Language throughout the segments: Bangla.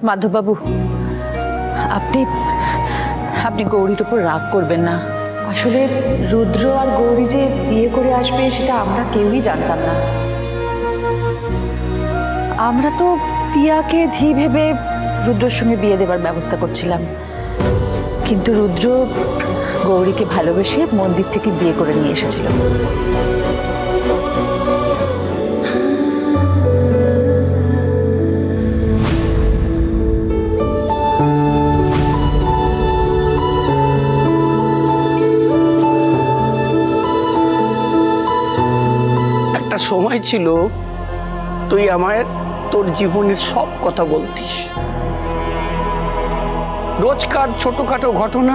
মাধববাবু, আপনি আপনি গৌরীর উপর রাগ করবেন না। আসলে রুদ্র আর গৌরী যে বিয়ে করে আসবে সেটা আমরা কেউই জানতাম না। আমরা তো পিয়াকে ধী ভেবে রুদ্রর সঙ্গে বিয়ে দেবার ব্যবস্থা করছিলাম, কিন্তু রুদ্র গৌরীকে ভালোবেসে মন্দির থেকে বিয়ে করে নিয়ে এসেছিল। একটা সময় ছিল তুই আমায় তোর জীবনের সব কথা বলতিস, রোজকার ছোটখাটো ঘটনা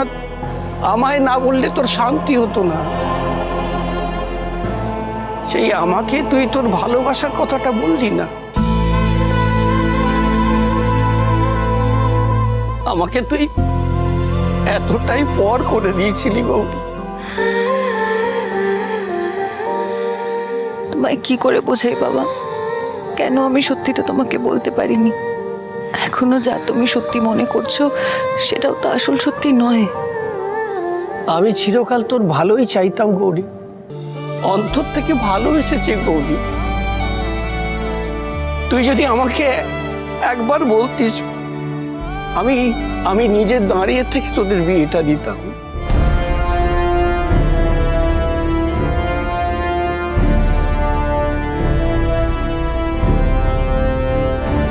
আমায় না বললে তোর শান্তি হতো না। সেই আমাকে তুই তোর ভালোবাসার কথাটা বললি না। আমাকে তুই এতটাই পর করে দিয়েছিলি গৌরী। তোমায় কি করে বোঝাই বাবা, কেন আমি সত্যিটা তোমাকে বলতে পারিনি। এখনো যা তুমি সত্যি মনে করছো সেটাও তো আসল সত্যি নয়। আমি চিরকাল তোর ভালোই চাইতাম গৌরী, অন্তর থেকে ভালোবেসেছি গৌরী। তুই যদি আমাকে একবার বলতিস, আমি আমি নিজে দাঁড়িয়ে থেকে তোদের বিয়েটা দিতাম।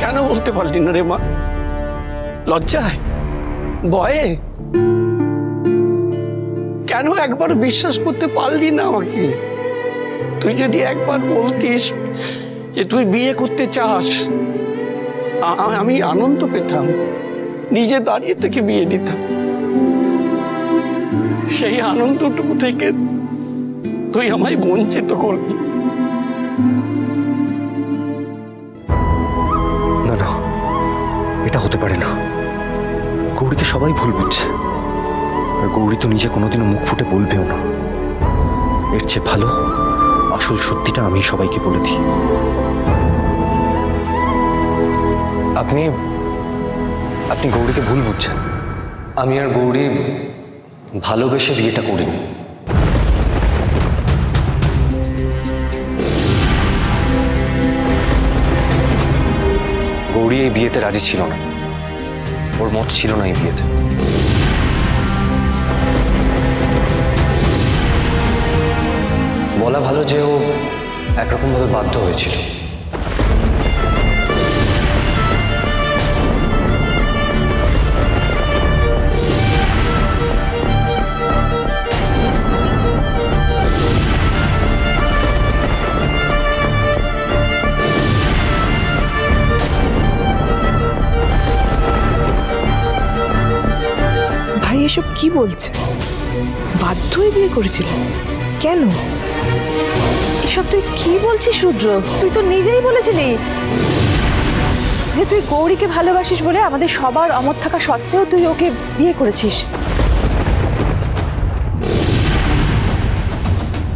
কেন বলতে পারলি না রে মা? লজ্জায়, ভয়ে? কেন একবার বিশ্বাস করতে পারলি না আমাকে? তুই যদি একবার বলতিস যে তুই বিয়ে করতে চাস, আমি আনন্দ পেতাম, নিজে দাঁড়িয়ে থেকে বিয়ে দিতাম। সেই আনন্দটুকু থেকে তুই আমায় বঞ্চিত করলি। না না, এটা হতে পারে না। গৌরীকে সবাই ভুল বুঝছে, আর গৌরী তো নিজে কোনোদিনও মুখ ফুটে বলবেও না। এর চেয়ে ভালো আসল সত্যিটা আমি সবাইকে বলে দিই। আপনি আপনি গৌরীকে ভুল বুঝছেন। আমি আর গৌরী ভালোবেসে বিয়েটা করিনি। গৌরী এই বিয়েতে রাজি ছিল না, ওর মত ছিল না এই বিয়েতে। বলা ভালো যে ও একরকম ভাবে বাধ্য হয়েছিল। ভাই এসব কি বলছে? বাধ্য হয়ে বিয়ে করেছিল? কেন? এসব তুই কি বলছিস রুদ্র? তুই তো নিজেই বলেছিলি যে তুই গৌরীকে ভালোবাসিস বলে আমাদের সবার অমত থাকা সত্ত্বেও তুই ওকে বিয়ে করেছিস।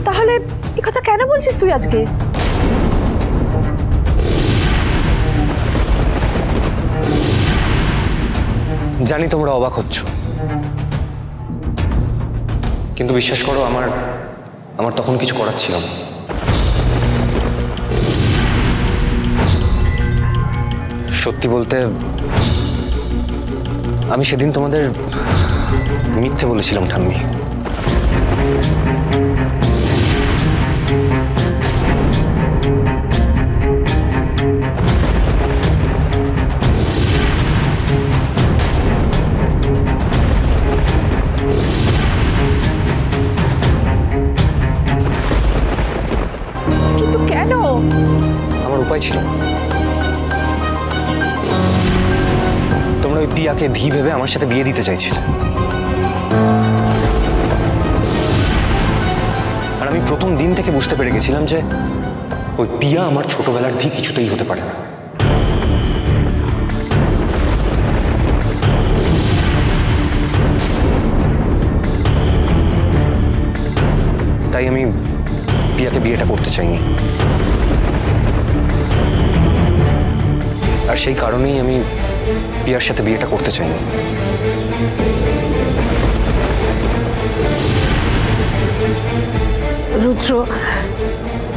তাহলে এ কথা কেন বলছিস তুই আজকে? জানি তোমরা অবাক হচ্ছ, কিন্তু বিশ্বাস করো আমার তখন কিছু করার ছিল না। সত্যি বলতে আমি সেদিন তোমাদের মিথ্যে বলেছিলাম ঠাম্মি। কিন্তু কেন? আমার উপায় ছিল না। তোমরা ওই পিয়াকে ধী ভেবে আমার সাথে বিয়ে দিতে চাইছিলে, আর আমি প্রথম দিন থেকে বুঝতে পেরে গেছিলাম যে ওই পিয়া আমার ছোটবেলার ধী কিছুতেই হতে পারে না। তাই আমি পিয়াকে বিয়েটা করতে চাইনি, আর সেই কারণেই আমি পিয়ার সাথে বিয়েটা করতে চাইনি। রুদ্র,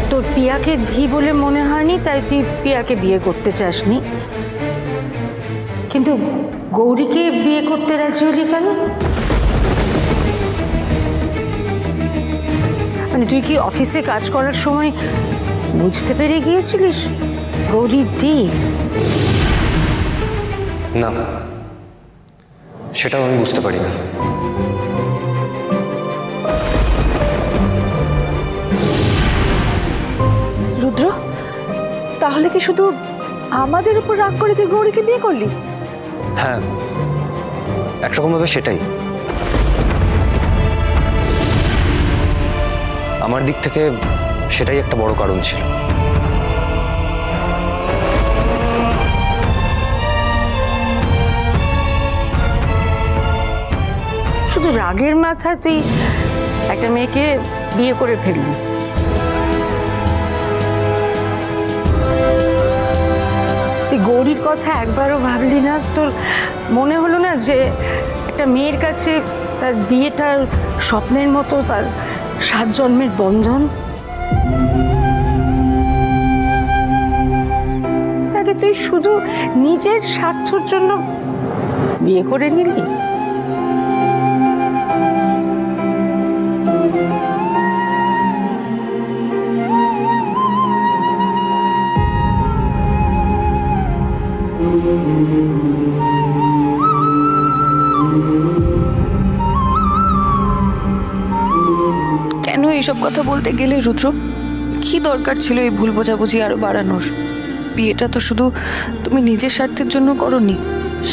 তোর পিয়াকে ধি বলে মনে হয়নি তাই তুই পিয়াকে বিয়ে করতে চাসনি, কিন্তু গৌরীকে বিয়ে করতে রাজি হলি কেন? মানে তুই কি অফিসে কাজ করার সময় বুঝতে পেরে গিয়েছিলিস গৌরী দি? না, সেটাও আমি বুঝতে পারিনি। রুদ্র, তাহলে কি শুধু আমাদের উপর রাগ করে তুই গৌরীকে বিয়ে করলি? হ্যাঁ, একরকমভাবে সেটাই। আমার দিক থেকে সেটাই একটা বড় কারণ ছিল। শুধু রাগের মাথায় তুই একটা মেয়েকে বিয়ে করে ফেললি। তুই গৌরীর কথা একবারও ভাবলি না? তোর মনে হলো না যে একটা মেয়ের কাছে তার বিয়েটা স্বপ্নের মতো, তার 7 জন্মের বন্ধন? তাকে তুই শুধু নিজের স্বার্থের জন্য বিয়ে করে নিলি। কেন এইসব কথা বলতে গেলে রুদ্র? কি দরকার ছিল এই ভুল বোঝাবুঝি আরো বাড়ানোর? বিয়েটা তো শুধু তুমি নিজের স্বার্থের জন্য করনি,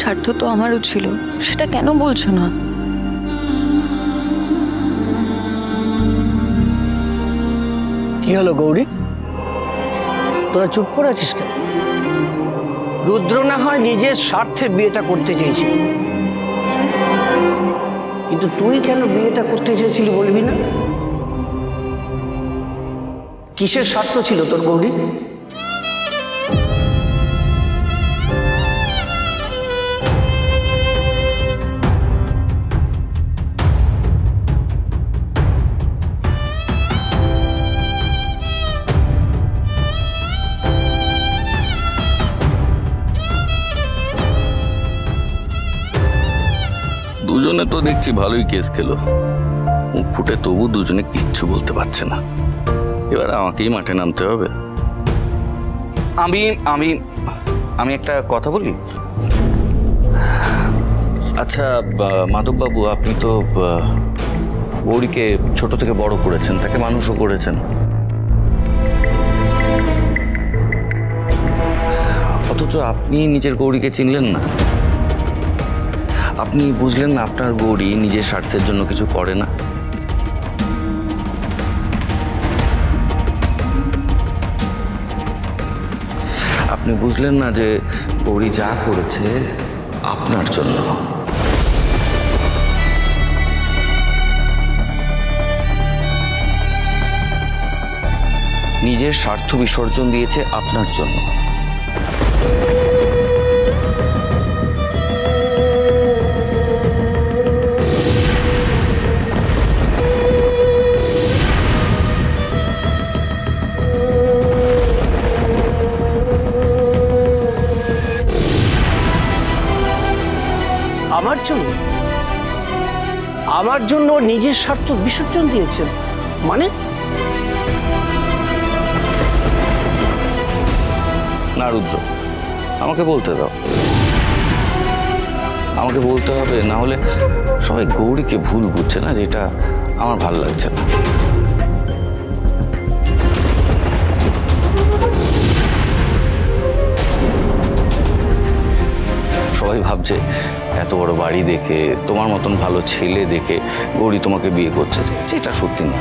স্বার্থ তো আমারও ছিল। সেটা কেন বলছো না? কি হলো গৌরী, তোরা চুপ করে আছিস কেন? রুদ্র না হয় নিজের স্বার্থে বিয়েটা করতে চেয়েছিল, কিন্তু তুই কেন বিয়েটা করতে চেয়েছিলি বলবি না? কিসের স্বার্থ ছিল তোর গৌরী? দুজনে তো দেখছি ভালোই কেস খেলো, মুখ ফুটে তবু দুজনে কিচ্ছু বলতে পারছে না। এবার আমাকেই মাঠে নামতে হবে। আমি আমি আমি একটা কথা বলি। আচ্ছা মাধববাবু, আপনি তো গৌরীকে ছোট থেকে বড় করেছেন, তাকে মানুষও করেছেন, অথচ আপনি নিজের গৌরীকে চিনলেন না। আপনি বুঝলেন না আপনার গৌরী নিজের স্বার্থের জন্য কিছু করে না। আপনি বুঝলেন না যে গৌরী যা করেছে আপনার জন্য। নিজের স্বার্থ বিসর্জন দিয়েছে আপনার জন্য। আমার জন্য? আমার জন্য ওর নিজের স্বার্থ বিসর্জন দিয়েছে মানে? না রুদ্র, আমাকে বলতে দাও, আমাকে বলতে হবে, না হলে সবাই গৌরীকে ভুল বুঝছে না, যেটা আমার ভালো লাগছে না। সবাই ভাবছে এত বড় বাড়ি দেখে, তোমার মতন ভালো ছেলে দেখে গৌরী তোমাকে বিয়ে করছে, যেটা সত্যি না।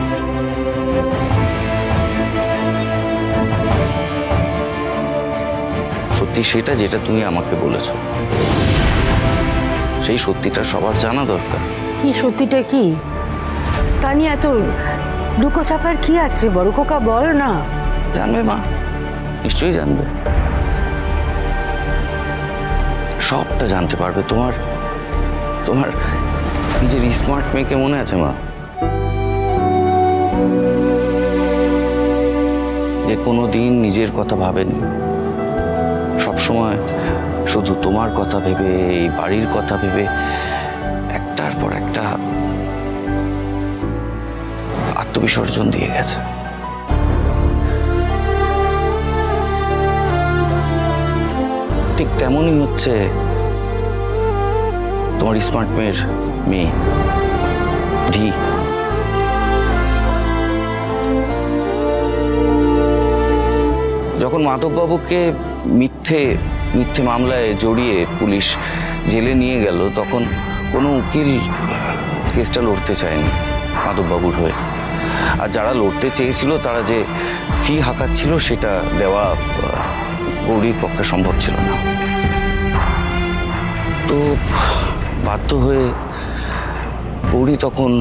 সত্যি সেটা যেটা তুমি আমাকে বলেছো, সেই সত্যিটা সবার জানা দরকার। কি সত্যিটা কি? তা নিয়ে এত লুকোচাপার কি আছে? বড় কোকা বল না। জানবে মা, নিশ্চয়ই জানবে। সবটা জানতে পারবে। তোমার তোমার নিজের স্মার্ট মেয়েকে মনে আছে মা, যে কোনো দিন নিজের কথা ভাবেনি, সবসময় শুধু তোমার কথা ভেবে, এই বাড়ির কথা ভেবে একটার পর একটা আত্মবিসর্জন দিয়ে গেছে। ঠিক তেমনই হচ্ছে তোমার স্মার্ট মেয়ের মেয়ে ধি। যখন মাধববাবুকে মিথ্যে মামলায় জড়িয়ে পুলিশ জেলে নিয়ে গেল, তখন কোনো উকিল কেসটা লড়তে চায়নি মাধববাবুর হয়ে। আর যারা লড়তে চেয়েছিল তারা যে ফি হাঁকাচ্ছিল সেটা দেওয়া গৌরীর পক্ষে সম্ভব ছিল না। তো বাধ্য হয়ে গৌরী তখন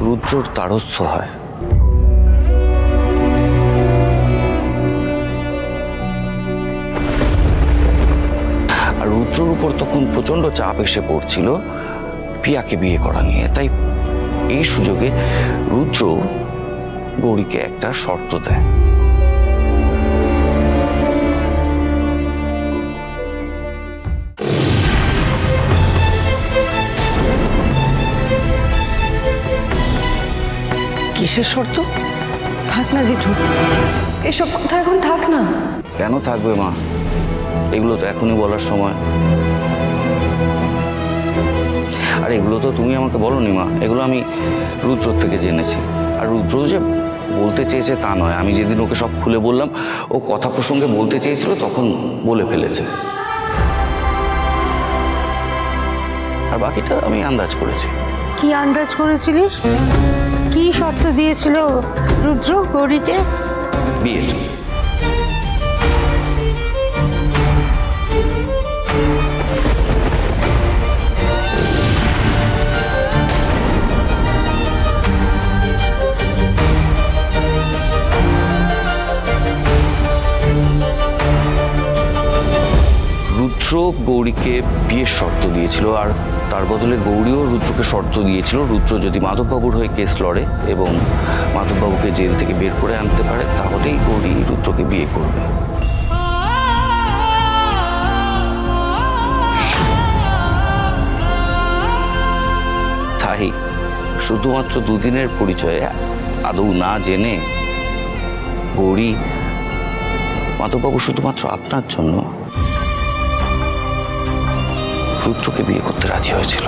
রুদ্রর দ্বারস্থ হয়। আর রুদ্রর উপর তখন প্রচন্ড চাপ এসে পড়ছিল পিয়াকে বিয়ে করা নিয়ে। তাই এই সুযোগে রুদ্র গৌরীকে একটা শর্ত দেয়। কিসের শর্ত? থাক না জেঠু, এসব কথা এখন থাক না। কেন থাকবে মা? এগুলো তো এখনই বলার সময়। আর এগুলো তো তুমি আমাকে বলোনি মা, এগুলো আমি রুদ্রর থেকে জেনেছি। আর রুদ্র যে বলতে চেয়েছে তা নয়, আমি যেদিন ওকে সব খুলে বললাম, ও কথা প্রসঙ্গে বলতে চেয়েছিল তখন বলে ফেলেছে। আর বাকিটা আমি আন্দাজ করেছি। কি আন্দাজ করেছিলিস? কি শর্ত দিয়েছিল রুদ্র গৌরীকে? বিয়ের। রুদ্র গৌরীকে বিয়ের শর্ত দিয়েছিল, আর তার বদলে গৌরীও রুদ্রকে শর্ত দিয়েছিল, রুদ্র যদি মাধববাবুর হয়ে কেস লড়ে এবং মাধববাবুকে জেল থেকে বের করে আনতে পারে, তাহলেই গৌরী রুদ্রকে বিয়ে করবে। তাই শুধুমাত্র দুদিনের পরিচয়ে, আদৌ না জেনে, গৌরী মাধববাবু শুধুমাত্র আপনার জন্য রুদ্রকে বিয়ে করতে রাজি হয়েছিল।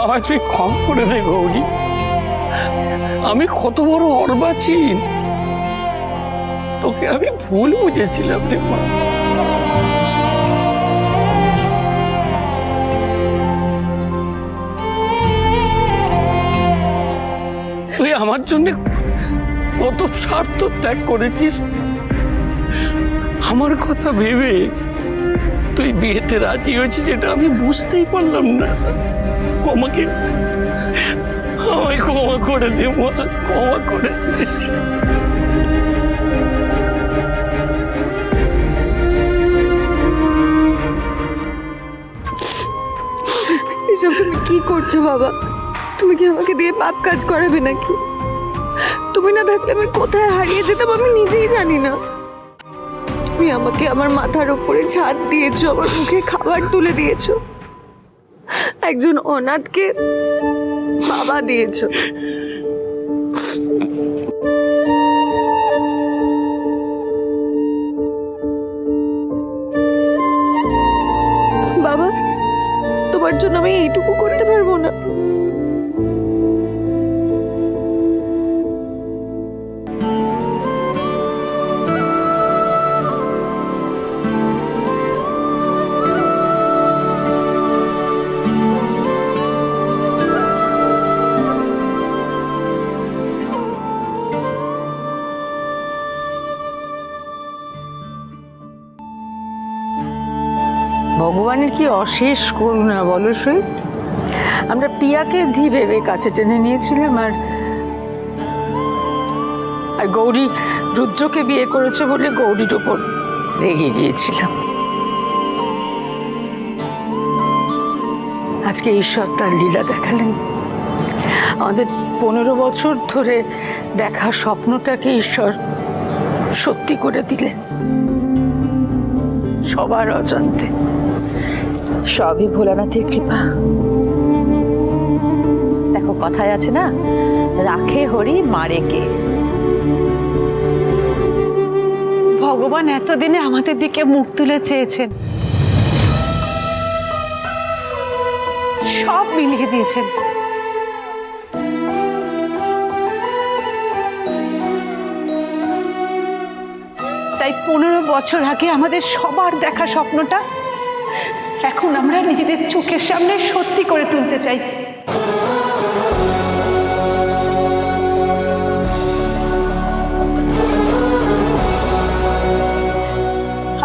আমায় তুই ক্ষম করে দে গৌরী, আমি কত বড় অর্বাচীন, তোকে আমি ভুল বুঝেছিলাম রে মা। তুই আমার জন্য কত স্বার্থ ত্যাগ করেছিস, আমার কথা ভেবে তুই বিয়েতে রাজি হয়েছিস, এটা আমি বুঝতেই পারলাম না। আমায় ক্ষমা করে দে মা, ক্ষমা করে দে। এসব তুমি কি করছো বাবা? তুমি কি আমাকে দিয়ে পাপ কাজ করাবে নাকি? তুমি না থাকলে আমি কোথায় হারিয়ে যেতাম আমি নিজেই জানি না। তুমি আমাকে আমার মাথার উপরে ছাদ দিয়েছো, আমার মুখে খাবার তুলে দিয়েছো, একজন অনাথকে বাবা দিয়েছো। বাবা, তোমার জন্য আমি এইটুকু করতে পারবো না? ভগবানের কি অশেষ করুণা বলো সই। আমরা পিয়াকে ধি ভেবে কাছে টেনে নিয়েছিলাম, আর আর গৌরী রুদ্রকে বিয়ে করেছে বলে গৌরীর ওপর রেগে গিয়েছিলাম। আজকে ঈশ্বর তার লীলা দেখালেন। আমাদের 15 বছর ধরে দেখা স্বপ্নটাকে ঈশ্বর সত্যি করে দিলেন, সবার অজান্তে। সবই ভোলানাথের কৃপা। দেখো কথায় আছে না, রাখে হরি মারে কে। ভগবান এতদিনে আমাদের দিকে মুখ তুলে চেয়েছেন, সব মিলিয়ে দিয়েছেন। তাই 15 বছর আগে আমাদের সবার দেখা স্বপ্নটা এখন আমরা নিজেদের চোখের সামনে সত্যি করে তুলতে চাই।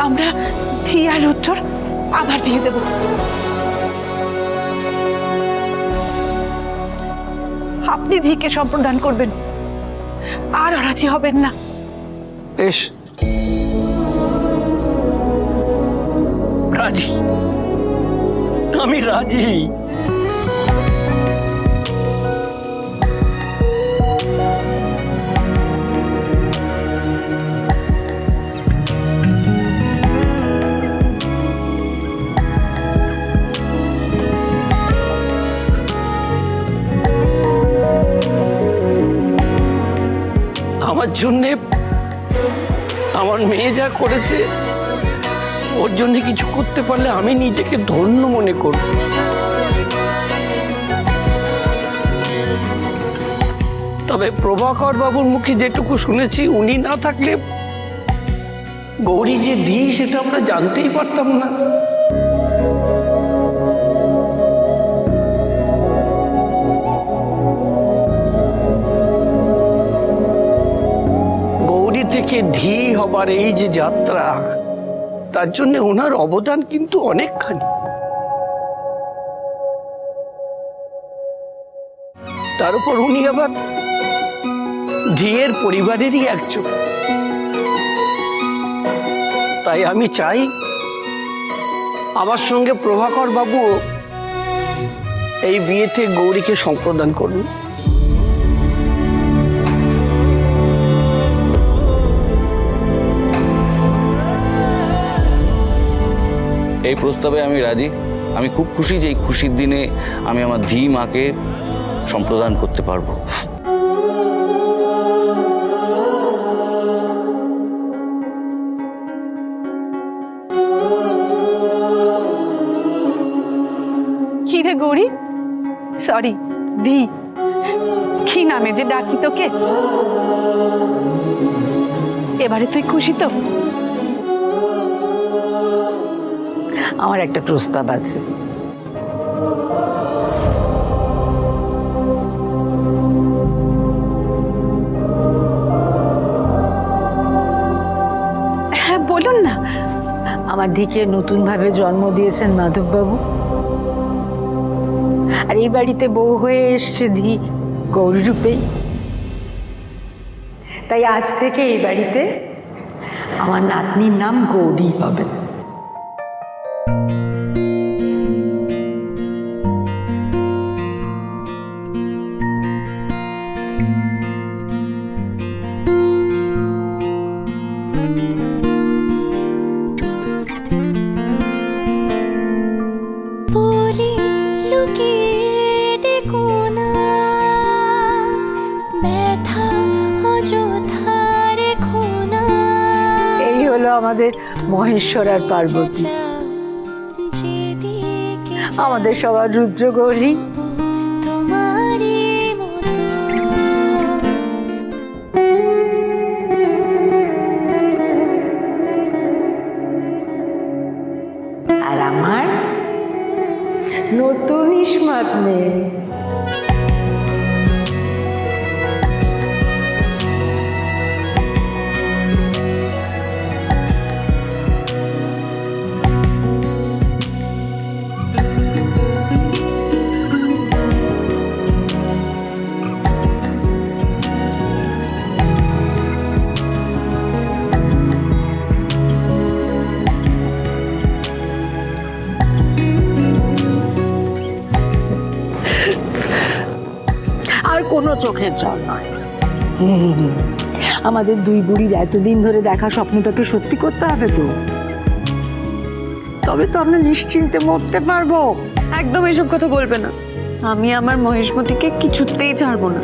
আমরা ধী আর রুদ্রর আবার বিয়ে দেব। আপনি ধীকে সম্প্রদান করবেন, আর অরাজি হবেন না। বেশ, রাজি, আমি রাজি। আমার জন্যে আমার মেয়ে যা করেছে, ওর জন্য কিছু করতে পারলে আমি নিজেকে ধন্য মনে করব। তবে প্রভাকর বাবুর মুখে যেটুকু শুনেছি, উনি না থাকলে গৌরী যে ধী সেটা আমরা জানতেই পারতাম না। গৌরী থেকে ধী হবার এই যে যাত্রা, তার জন্য ওনার অবদান কিন্তু অনেকখানি। তার উপর উনি আবার ধীয়ের পরিবারেরই একজন। তাই আমি চাই আমার সঙ্গে প্রভাকর বাবু এই বিয়েতে গৌরীকে সম্প্রদান করুন। এই প্রস্তাবে আমি রাজি। আমি খুব খুশি যে এই খুশির দিনে আমি আমার ধী মাকে সম্প্রদান করতে পারবো। কি রে গৌরী, সরি ধী, কি নামে যে ডাকি তোকে? এবারে তুই খুশি তো? আমার একটা প্রস্তাব আছে। হ্যাঁ বলুন না। আমার ধীকে নতুনভাবে জন্ম দিয়েছেন মাধববাবু, আর এই বাড়িতে বউ হয়ে এসছে ধী গৌরী রূপেই। তাই আজ থেকে এই বাড়িতে আমার নাতনির নাম গৌরী হবে। এই হলো আমাদের মহেশ্বর আর পার্বতী, আমাদের সবার রুদ্র গৌরী। আর আমার নতুন স্মার্ট মেয়ে। চোখের জল নয়। আমাদের দুই বুড়ির এতদিন ধরে দেখা স্বপ্নটাকে সত্যি করতে হবে তো, তবে তো আমরা নিশ্চিন্তে মরতে পারবো। একদম এসব কথা বলবে না। আমি আমার মহেশমতিকে কিছুতেই ছাড়বো না।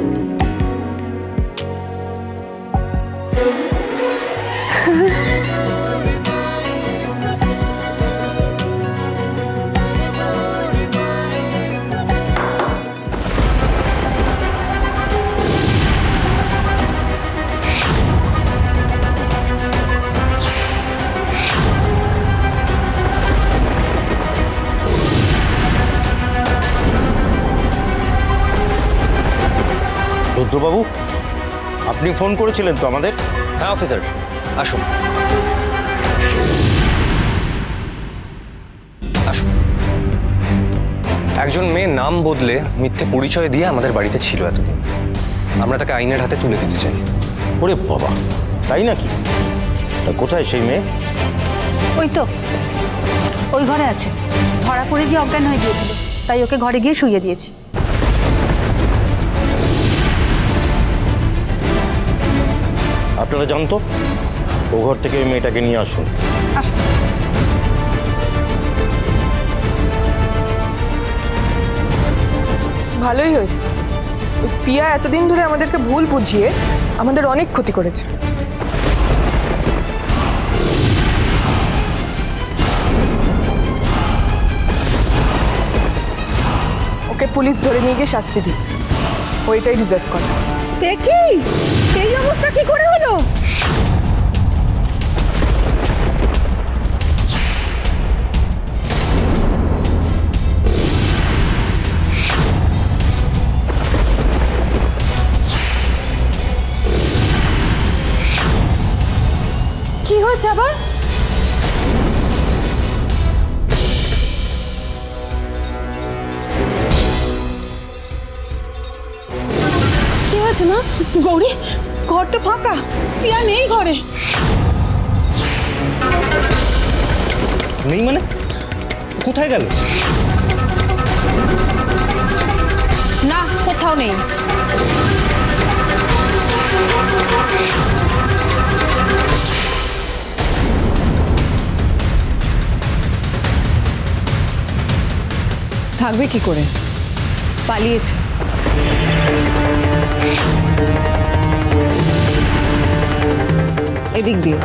রুদ্রবাবু, আপনি ফোন করেছিলেন তো আমাদের? হ্যাঁ অফিসার, আসুন আসুন। একজন মেয়ে নাম বদলে মিথ্যে পরিচয় দিয়ে আমাদের বাড়িতে ছিল এতদিন। আমরা তাকে আইনের হাতে তুলে দিতে চাই। ওরে বাবা, তাই নাকি? তা কোথায় সেই মেয়ে? ওই তো ওই ঘরে আছে, ধরা পড়ে গিয়ে অজ্ঞান হয়ে গিয়েছিল, তাই ওকে ঘরে গিয়ে শুইয়ে দিয়েছি। আপনারা জানতো ও ঘর থেকে ওই মেয়েটাকে নিয়ে আসুন। ভালোই হয়েছে। ওই পিয়া এতদিন ধরে আমাদেরকে ভুল বুঝিয়ে আমাদের অনেক ক্ষতি করেছে। ওকে পুলিশ ধরে নিয়ে গিয়ে শাস্তি দিত, ওইটাই ডিজার্ভ করে। দেখি এই অবস্থা কি করে হলো? কি হয়েছে আবার? কি হয়েছে মা? গৌরী, ঘর তো ফাঁকা, পিয়া নেই ঘরে। নেই মানে? কোথায় গেল? না, কোথাও নেই। থাকবে কি করে? পালিয়েছে। এদিক দিয়ে।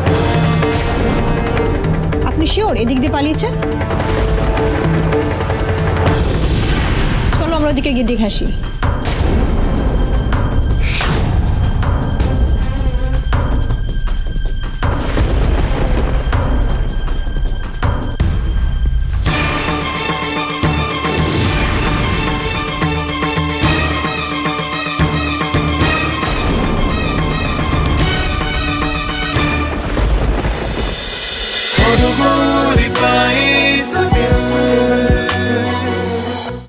আপনি শিওর এদিক দিয়ে পালিয়েছে? চলো আমরা ওদিকে গিয়ে দেখে আসি।